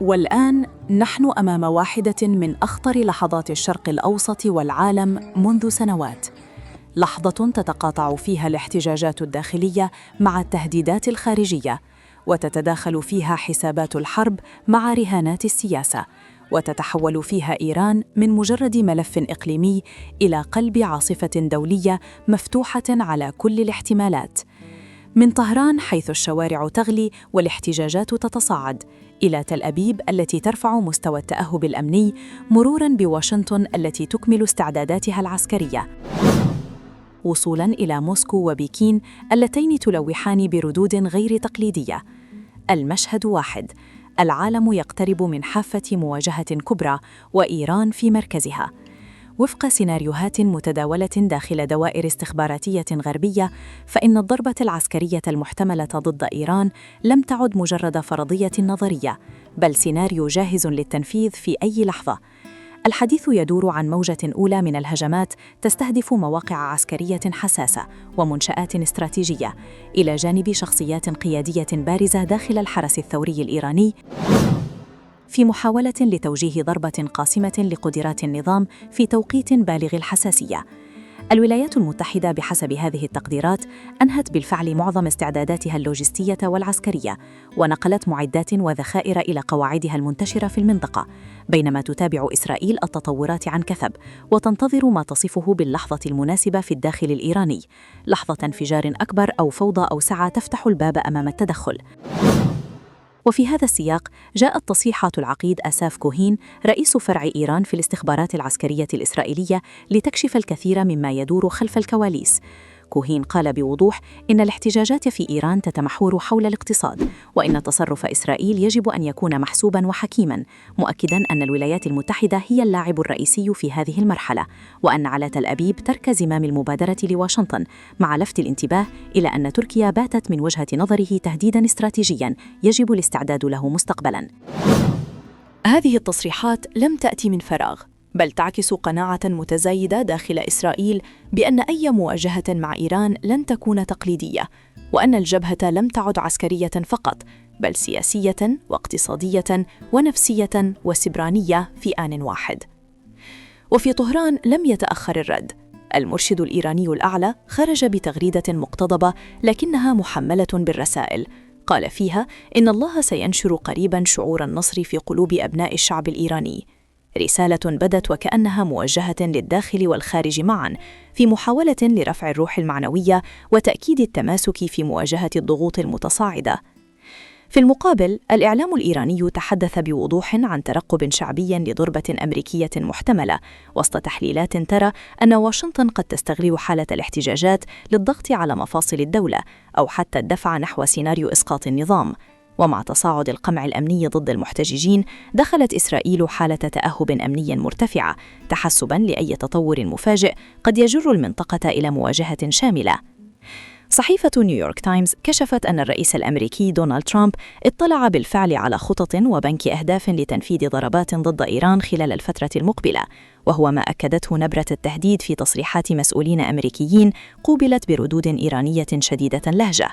والآن نحن أمام واحدة من أخطر لحظات الشرق الأوسط والعالم منذ سنوات، لحظة تتقاطع فيها الاحتجاجات الداخلية مع التهديدات الخارجية، وتتداخل فيها حسابات الحرب مع رهانات السياسة، وتتحول فيها إيران من مجرد ملف إقليمي إلى قلب عاصفة دولية مفتوحة على كل الاحتمالات. من طهران حيث الشوارع تغلي والاحتجاجات تتصاعد، إلى تل أبيب التي ترفع مستوى التأهب الأمني، مروراً بواشنطن التي تكمل استعداداتها العسكرية، وصولاً إلى موسكو وبكين اللتين تلوحان بردود غير تقليدية. المشهد واحد: العالم يقترب من حافة مواجهة كبرى وإيران في مركزها. وفق سيناريوهات متداولة داخل دوائر استخباراتية غربية، فإن الضربة العسكرية المحتملة ضد إيران لم تعد مجرد فرضية نظرية، بل سيناريو جاهز للتنفيذ في أي لحظة. الحديث يدور عن موجة أولى من الهجمات تستهدف مواقع عسكرية حساسة ومنشآت استراتيجية، إلى جانب شخصيات قيادية بارزة داخل الحرس الثوري الإيراني، في محاولة لتوجيه ضربة قاسمة لقدرات النظام في توقيت بالغ الحساسية. الولايات المتحدة بحسب هذه التقديرات أنهت بالفعل معظم استعداداتها اللوجستية والعسكرية، ونقلت معدات وذخائر إلى قواعدها المنتشرة في المنطقة، بينما تتابع إسرائيل التطورات عن كثب وتنتظر ما تصفه باللحظة المناسبة في الداخل الإيراني، لحظة انفجار أكبر أو فوضى أوسع تفتح الباب أمام التدخل. وفي هذا السياق جاءت تصريحات العقيد أساف كوهين رئيس فرع إيران في الاستخبارات العسكرية الإسرائيلية لتكشف الكثير مما يدور خلف الكواليس. كوهين قال بوضوح إن الاحتجاجات في إيران تتمحور حول الاقتصاد، وإن تصرف إسرائيل يجب أن يكون محسوباً وحكيماً، مؤكداً أن الولايات المتحدة هي اللاعب الرئيسي في هذه المرحلة، وأن على تل أبيب ترك زمام المبادرة لواشنطن، مع لفت الانتباه إلى أن تركيا باتت من وجهة نظره تهديداً استراتيجياً يجب الاستعداد له مستقبلاً. هذه التصريحات لم تأتي من فراغ، بل تعكس قناعة متزايدة داخل إسرائيل بأن أي مواجهة مع إيران لن تكون تقليدية، وأن الجبهة لم تعد عسكرية فقط، بل سياسية واقتصادية ونفسية وسبرانية في آن واحد. وفي طهران لم يتأخر الرد. المرشد الإيراني الأعلى خرج بتغريدة مقتضبة لكنها محملة بالرسائل، قال فيها إن الله سينشر قريباً شعور النصر في قلوب أبناء الشعب الإيراني. رسالة بدت وكأنها موجهة للداخل والخارج معاً، في محاولة لرفع الروح المعنوية وتأكيد التماسك في مواجهة الضغوط المتصاعدة. في المقابل، الإعلام الإيراني تحدث بوضوح عن ترقب شعبي لضربة أمريكية محتملة، وسط تحليلات ترى أن واشنطن قد تستغل حالة الاحتجاجات للضغط على مفاصل الدولة، أو حتى الدفع نحو سيناريو إسقاط النظام. ومع تصاعد القمع الأمني ضد المحتججين، دخلت إسرائيل حالة تأهب أمني مرتفعة، تحسباً لأي تطور مفاجئ قد يجر المنطقة إلى مواجهة شاملة. صحيفة نيويورك تايمز كشفت أن الرئيس الأمريكي دونالد ترامب اطلع بالفعل على خطط وبنك أهداف لتنفيذ ضربات ضد إيران خلال الفترة المقبلة، وهو ما أكدته نبرة التهديد في تصريحات مسؤولين أمريكيين قوبلت بردود إيرانية شديدة اللهجة.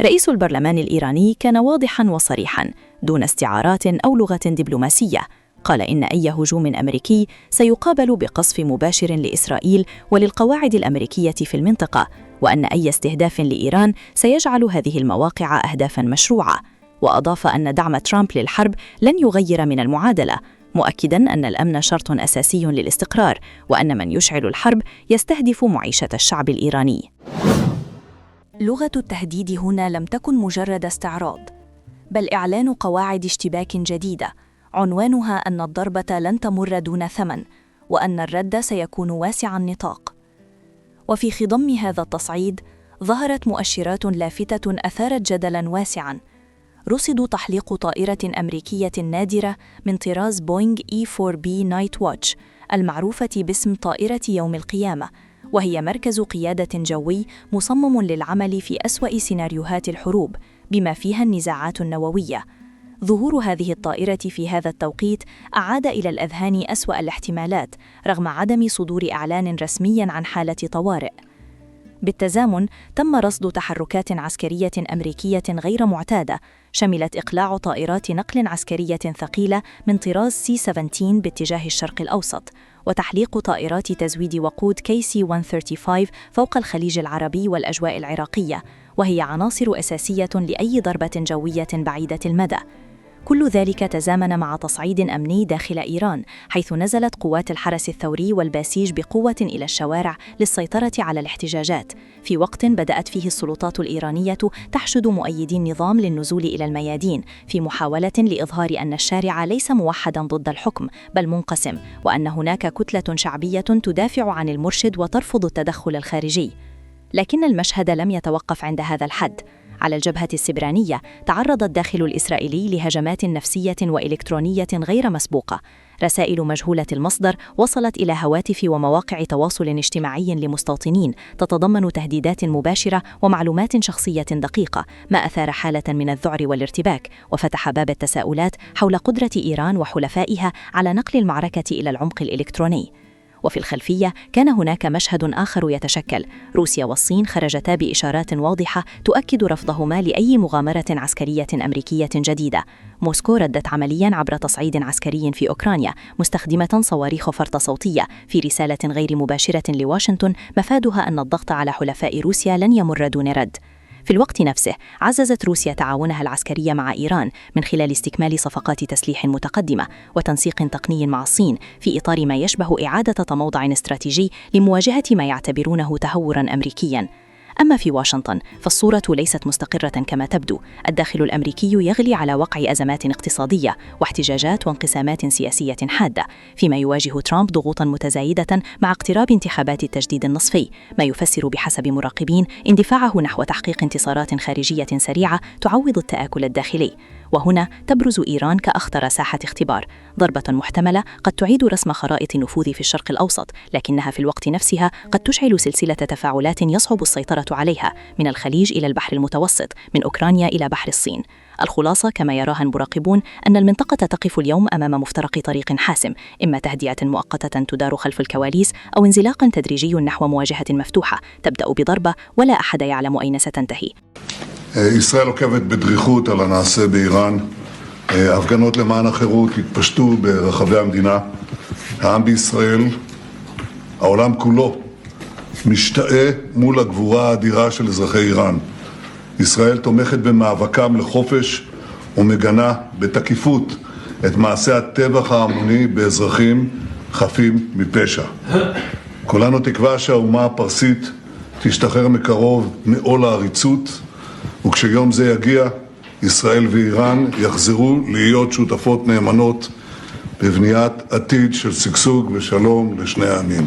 رئيس البرلمان الإيراني كان واضحاً وصريحاً دون استعارات أو لغة دبلوماسية. قال إن أي هجوم أمريكي سيقابل بقصف مباشر لإسرائيل وللقواعد الأمريكية في المنطقة، وأن أي استهداف لإيران سيجعل هذه المواقع أهدافاً مشروعة. وأضاف أن دعم ترامب للحرب لن يغير من المعادلة، مؤكداً أن الأمن شرط أساسي للاستقرار، وأن من يشعل الحرب يستهدف معيشة الشعب الإيراني. لغة التهديد هنا لم تكن مجرد استعراض، بل إعلان قواعد اشتباك جديدة، عنوانها أن الضربة لن تمر دون ثمن، وأن الرد سيكون واسع النطاق. وفي خضم هذا التصعيد ظهرت مؤشرات لافتة أثارت جدلاً واسعاً. رصد تحليق طائرة أمريكية نادرة من طراز بوينغ E-4B نايت واتش، المعروفة باسم طائرة يوم القيامة، وهي مركز قيادة جوي مصمم للعمل في أسوأ سيناريوهات الحروب، بما فيها النزاعات النووية. ظهور هذه الطائرة في هذا التوقيت أعاد إلى الأذهان أسوأ الاحتمالات، رغم عدم صدور إعلان رسمي عن حالة طوارئ. بالتزامن تم رصد تحركات عسكرية أمريكية غير معتادة شملت إقلاع طائرات نقل عسكرية ثقيلة من طراز C-17 باتجاه الشرق الأوسط، وتحليق طائرات تزويد وقود KC-135 فوق الخليج العربي والأجواء العراقية، وهي عناصر أساسية لأي ضربة جوية بعيدة المدى. كل ذلك تزامن مع تصعيد أمني داخل إيران، حيث نزلت قوات الحرس الثوري والباسيج بقوة إلى الشوارع للسيطرة على الاحتجاجات، في وقت بدأت فيه السلطات الإيرانية تحشد مؤيدي النظام للنزول إلى الميادين، في محاولة لإظهار أن الشارع ليس موحداً ضد الحكم، بل منقسم، وأن هناك كتلة شعبية تدافع عن المرشد وترفض التدخل الخارجي. لكن المشهد لم يتوقف عند هذا الحد. على الجبهة السبرانية تعرض الداخل الإسرائيلي لهجمات نفسية وإلكترونية غير مسبوقة. رسائل مجهولة المصدر وصلت إلى هواتف ومواقع تواصل اجتماعي لمستوطنين، تتضمن تهديدات مباشرة ومعلومات شخصية دقيقة، ما أثار حالة من الذعر والارتباك، وفتح باب التساؤلات حول قدرة إيران وحلفائها على نقل المعركة إلى العمق الإلكتروني. وفي الخلفية كان هناك مشهد آخر يتشكل. روسيا والصين خرجتا بإشارات واضحة تؤكد رفضهما لأي مغامرة عسكرية أمريكية جديدة. موسكو ردت عملياً عبر تصعيد عسكري في أوكرانيا، مستخدمة صواريخ فرط صوتية، في رسالة غير مباشرة لواشنطن مفادها أن الضغط على حلفاء روسيا لن يمر دون رد. في الوقت نفسه عززت روسيا تعاونها العسكري مع إيران من خلال استكمال صفقات تسليح متقدمة وتنسيق تقني مع الصين، في إطار ما يشبه إعادة تموضع استراتيجي لمواجهة ما يعتبرونه تهوراً أمريكياً. أما في واشنطن فالصورة ليست مستقرة كما تبدو. الداخل الأمريكي يغلي على وقع أزمات اقتصادية واحتجاجات وانقسامات سياسية حادة، فيما يواجه ترامب ضغوطا متزايدة مع اقتراب انتخابات التجديد النصفي، ما يفسر بحسب مراقبين اندفاعه نحو تحقيق انتصارات خارجية سريعة تعوض التآكل الداخلي. وهنا تبرز إيران كأخطر ساحة اختبار، ضربة محتملة قد تعيد رسم خرائط النفوذ في الشرق الأوسط، لكنها في الوقت نفسها قد تشعل سلسلة تفاعلات يصعب السيطرة عليها، من الخليج إلى البحر المتوسط، من أوكرانيا إلى بحر الصين. الخلاصة كما يراها المراقبون أن المنطقة تقف اليوم أمام مفترق طريق حاسم، إما تهدئة مؤقتة تدار خلف الكواليس، أو انزلاق تدريجي نحو مواجهة مفتوحة תבדאו בضربة ولا أحد يعلم أين ستنتهي. ישראל עוקבת בדריכות על הנעשה באיראן. הפגנות למען החירות התפשטו ברחבי המדינה. העם בישראל, העולם כולו, משתאה מול הגבורה האדירה של אזרחי איראן. ישראל תומכת במאבקם לחופש ומגנה בתקיפות את מעשה הטבח ההמוני באזרחים חפים מפשע. כולנו תקווה שהאומה הפרסית תשתחרר מקרוב מעול העריצות, וכשיום זה יגיע, ישראל ואיראן יחזרו להיות שותפות נאמנות בבניית עתיד של שגשוג ושלום לשני העמים.